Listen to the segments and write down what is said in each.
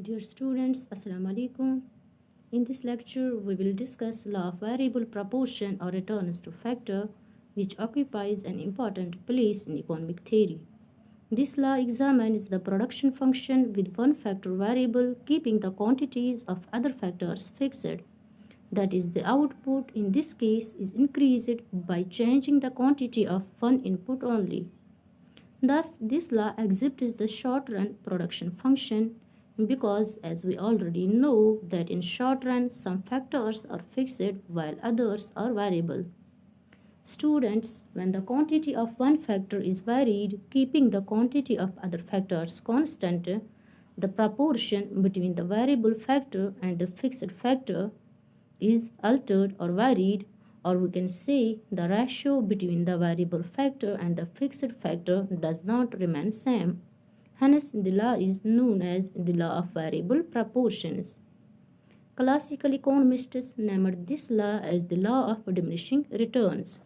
Dear students, Assalamu alaikum. In this lecture, we will discuss law of variable proportion or returns to factor, which occupies an important place in economic theory. This law examines the production function with one factor variable, keeping the quantities of other factors fixed. That is, the output in this case is increased by changing the quantity of one input only. Thus, this law exhibits the short-run production function because, as we already know, that in short run some factors are fixed while others are variable. Students, when the quantity of one factor is varied, keeping the quantity of other factors constant, the proportion between the variable factor and the fixed factor is altered or varied, or we can say the ratio between the variable factor and the fixed factor does not remain same. Hence, the law is known as the law of variable proportions. Classical economists named this law as the law of diminishing returns.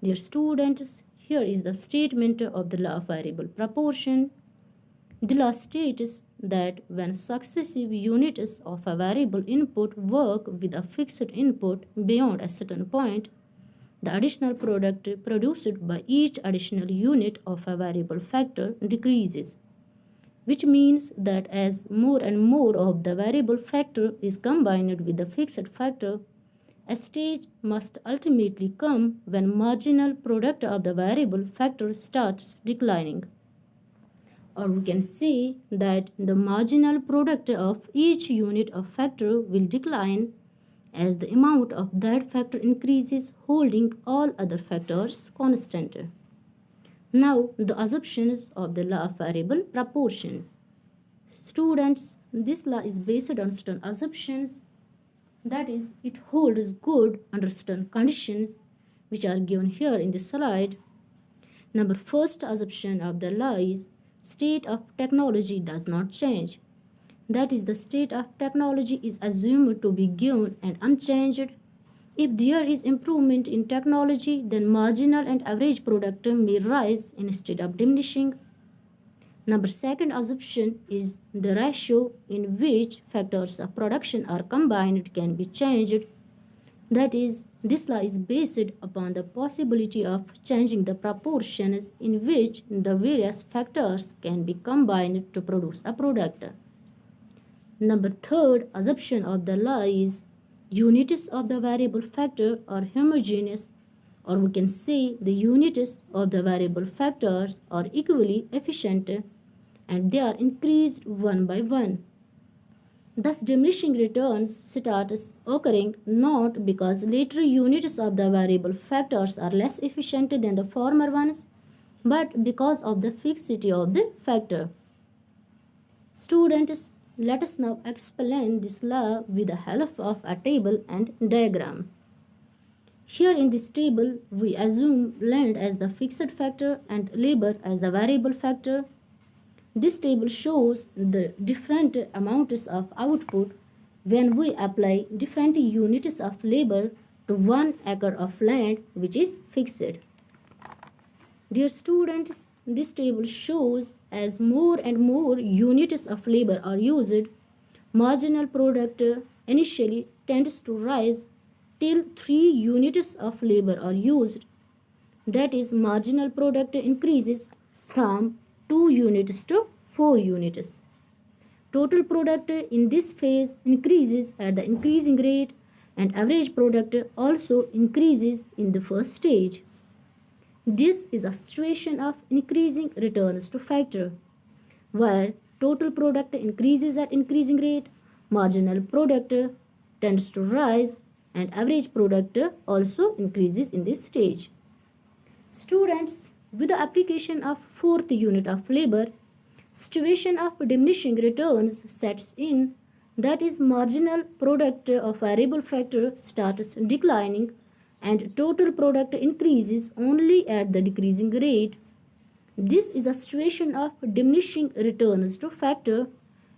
Dear students, here is the statement of the law of variable proportion. The law states that when successive units of a variable input work with a fixed input beyond a certain point, the additional product produced by each additional unit of a variable factor decreases, which means that as more and more of the variable factor is combined with the fixed factor, a stage must ultimately come when marginal product of the variable factor starts declining. Or we can say that the marginal product of each unit of factor will decline as the amount of that factor increases, holding all other factors constant. Now, the assumptions of the law of variable proportion. Students, this law is based on certain assumptions, that is, it holds good under certain conditions which are given here in this slide. First assumption of the law is state of technology does not change. That is, the state of technology is assumed to be given and unchanged. If there is improvement in technology, then marginal and average product may rise instead of diminishing. Second assumption is the ratio in which factors of production are combined can be changed. That is, this law is based upon the possibility of changing the proportions in which the various factors can be combined to produce a product. Third assumption of the law is units of the variable factor are homogeneous, or we can say the units of the variable factors are equally efficient and they are increased one by one. Thus, diminishing returns starts occurring not because later units of the variable factors are less efficient than the former ones, but because of the fixity of the factor. Students, let us now explain this law with the help of a table and diagram. Here in this table, we assume land as the fixed factor and labor as the variable factor. This table shows the different amounts of output when we apply different units of labor to 1 acre of land which is fixed. Dear students, this table shows as more and more units of labor are used, marginal product initially tends to rise till 3 units of labor are used. That is, marginal product increases from 2 units to 4 units. Total product in this phase increases at the increasing rate, and average product also increases in the first stage. This is a situation of increasing returns to factor, where total product increases at increasing rate, marginal product tends to rise, and average product also increases in this stage. Students, with the application of 4th unit of labor, situation of diminishing returns sets in, that is, marginal product of variable factor starts declining and total product increases only at the decreasing rate. This is a situation of diminishing returns to factor,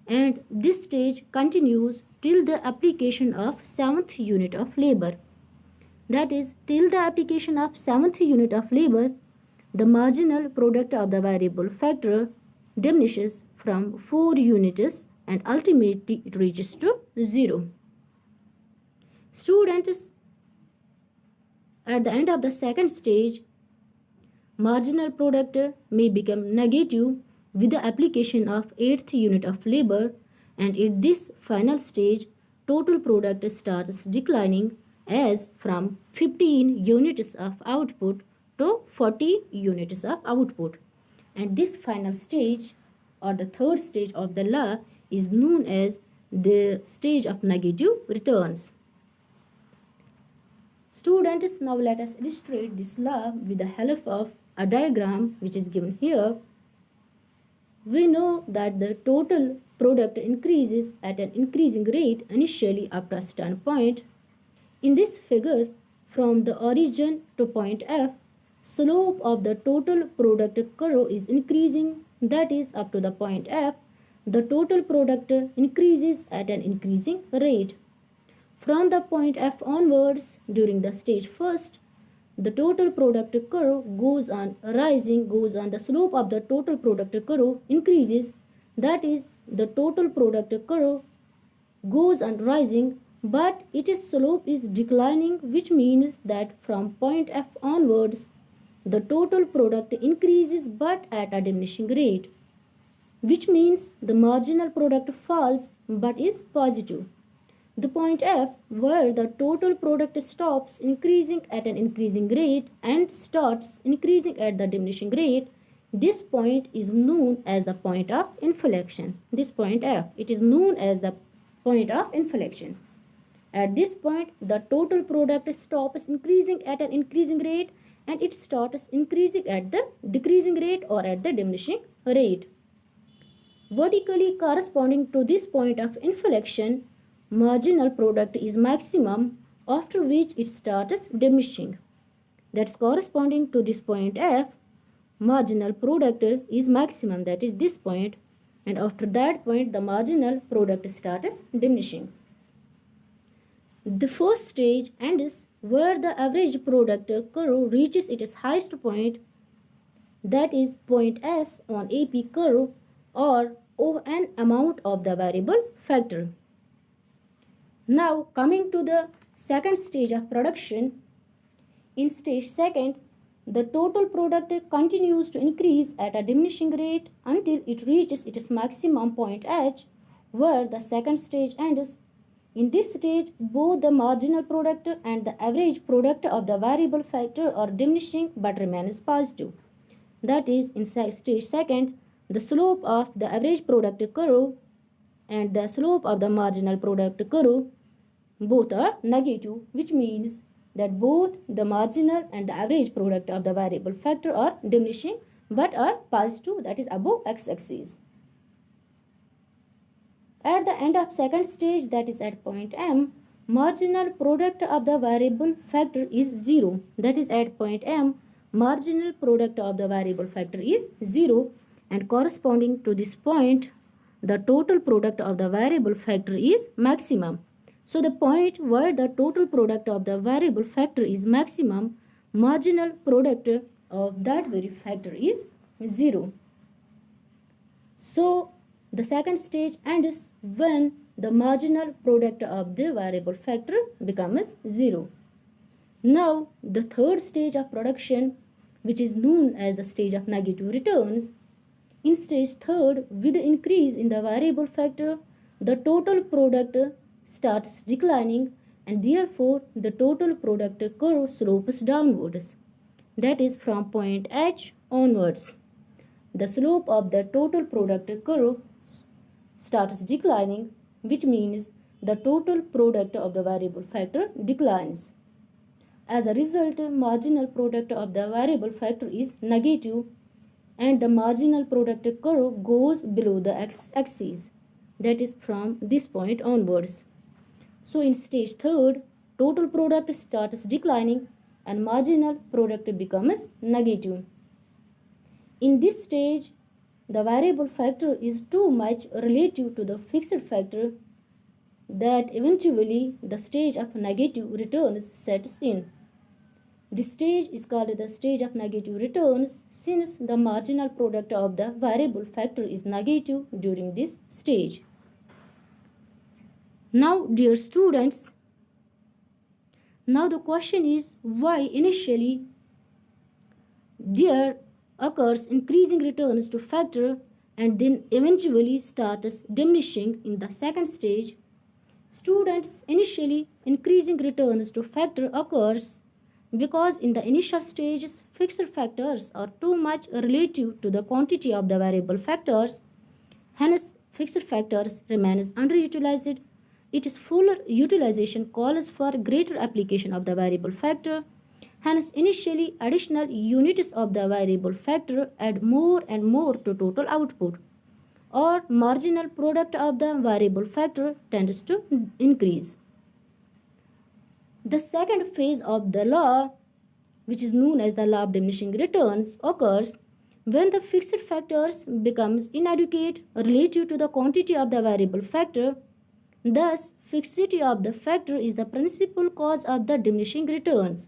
and this stage continues till the application of 7th unit of labor. That is, till the application of 7th unit of labor, the marginal product of the variable factor diminishes from 4 units and ultimately it reaches to 0. Students, at the end of the second stage, marginal product may become negative with the application of 8th unit of labor, and at this final stage, total product starts declining as from 15 units of output to 40 units of output. And this final stage, or the third stage of the law, is known as the stage of negative returns. Students, now let us illustrate this law with the help of a diagram which is given here. We know that the total product increases at an increasing rate initially up to a certain point. In this figure, from the origin to point F, slope of the total product curve is increasing, that is up to the point F, the total product increases at an increasing rate. From the point F onwards, during the stage first, the total product curve goes on rising, the slope of the total product curve increases, that is the total product curve goes on rising, but its slope is declining, which means that from point F onwards, the total product increases but at a diminishing rate, which means the marginal product falls but is positive. The point F, where the total product stops increasing at an increasing rate and starts increasing at the diminishing rate, this point is known as the point of inflection. This point F, it is known as the point of inflection. At this point, the total product stops increasing at an increasing rate and it starts increasing at the decreasing rate or at the diminishing rate. Vertically corresponding to this point of inflection, marginal product is maximum, after which it starts diminishing. That's corresponding to this point F, marginal product is maximum, that is this point, and after that point the marginal product starts diminishing. The first stage ends where the average product curve reaches its highest point, that is point S on AP curve, or an amount of the variable factor. Now coming to the second stage of production. In stage second, the total product continues to increase at a diminishing rate until it reaches its maximum point H, where the second stage ends. In this stage, both the marginal product and the average product of the variable factor are diminishing but remains positive. That is, in stage second, the slope of the average product curve and the slope of the marginal product curve both are negative, which means that both the marginal and the average product of the variable factor are diminishing but are positive, that is above x-axis. At the end of second stage, that is at point M, marginal product of the variable factor is 0. That is at point M, marginal product of the variable factor is 0, and corresponding to this point, the total product of the variable factor is maximum. So the point where the total product of the variable factor is maximum, marginal product of that very factor is 0. So the second stage ends when the marginal product of the variable factor becomes 0. Now the third stage of production, which is known as the stage of negative returns. In stage third, with the increase in the variable factor, the total product starts declining and therefore the total product curve slopes downwards. That is from point H onwards. The slope of the total product curve starts declining, which means the total product of the variable factor declines. As a result, marginal product of the variable factor is negative and the marginal product curve goes below the x-axis. That is from this point onwards. So in stage third, total product starts declining and marginal product becomes negative. In this stage, the variable factor is too much relative to the fixed factor that eventually the stage of negative returns sets in. This stage is called the stage of negative returns since the marginal product of the variable factor is negative during this stage. Now, dear students, now the question is why initially there occurs increasing returns to factor and then eventually starts diminishing in the second stage. Students, initially increasing returns to factor occurs because in the initial stages fixed factors are too much relative to the quantity of the variable factors. Hence, fixed factors remains underutilized. Its fuller utilization calls for greater application of the variable factor. Hence, initially additional units of the variable factor add more and more to total output, or marginal product of the variable factor tends to increase. The second phase of the law, which is known as the law of diminishing returns, occurs when the fixed factors becomes inadequate relative to the quantity of the variable factor. Thus, fixity of the factor is the principal cause of the diminishing returns.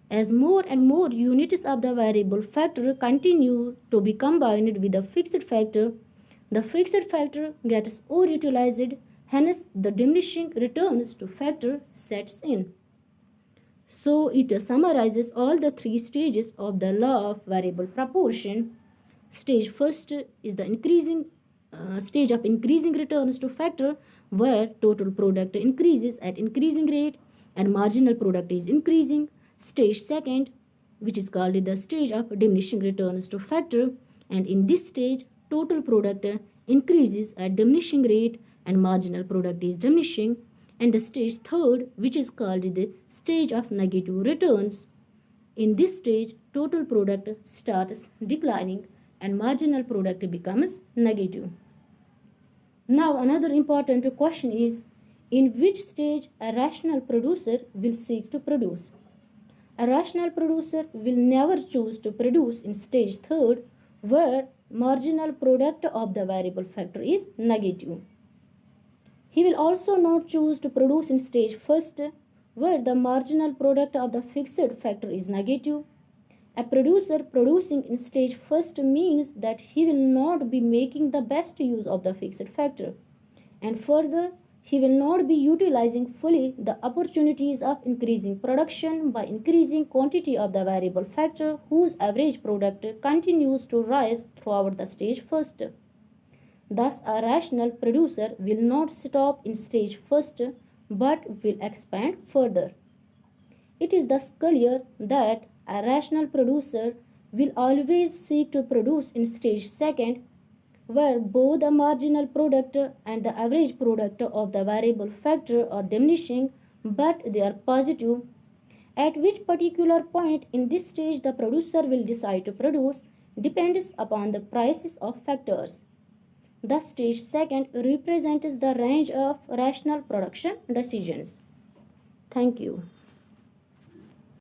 As more and more units of the variable factor continue to be combined with the fixed factor gets overutilized, hence the diminishing returns to factor sets in. So it summarizes all the three stages of the law of variable proportion. Stage first is the stage of increasing returns to factor, where total product increases at increasing rate and marginal product is increasing. Stage second, which is called the stage of diminishing returns to factor, and in this stage total product increases at diminishing rate and marginal product is diminishing. And the stage third, which is called the stage of negative returns. In this stage total product starts declining and marginal product becomes negative. Now another important question is, in which stage a rational producer will seek to produce? A rational producer will never choose to produce in stage third, where marginal product of the variable factor is negative. He will also not choose to produce in stage first, where the marginal product of the fixed factor is negative. A producer producing in stage first means that he will not be making the best use of the fixed factor, and further he will not be utilizing fully the opportunities of increasing production by increasing quantity of the variable factor, whose average product continues to rise throughout the stage first. Thus, a rational producer will not stop in stage first but will expand further. It is thus clear that a rational producer will always seek to produce in stage second, where both the marginal product and the average product of the variable factor are diminishing but they are positive. At which particular point in this stage the producer will decide to produce depends upon the prices of factors. The stage second represents the range of rational production decisions. Thank you.